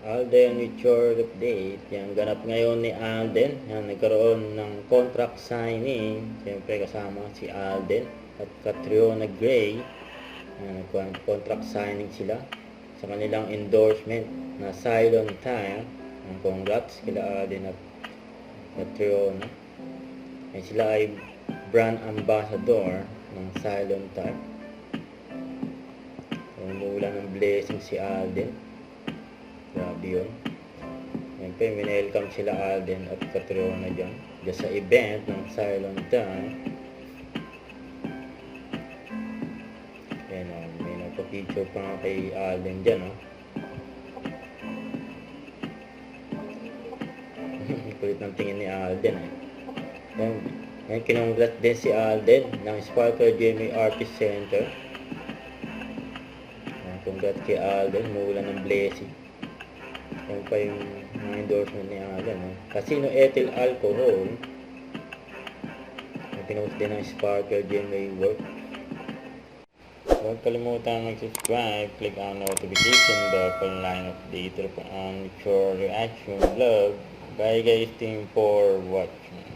Alden with your update. Yan, ganap ngayon ni Alden. Yan, nagkaroon ng contract signing. Siyempre kasama si Alden at Catriona Gray. Yan, contract signing sila sa kanilang endorsement na Cylon Tire. Yan, congrats kila Alden at Catriona. Yan, sila ay brand ambassador ng Cylon Tire. Umula ng blessing si Alden. Grabe yun. Siyempre, minelcome sila Alden at Catriona dyan sa event ng Cylon Tire. Yan o, may nagpa-picture pa nga kay Alden dyan o. Kulit ng tingin ni Alden eh. Yan, kinongrat din si Alden ng Sparkle Jamie Artist Center. Yan, congrats kay Alden, mula ng blessing. Yan pa yung endorsement ni Alden. Casino Ethyl Alcohol. Pinost din ng Sparkle Jamie Work. Huwag kalimutan mag-subscribe, click ang notification bell for line update on your reaction vlog. Bye guys, team for watching.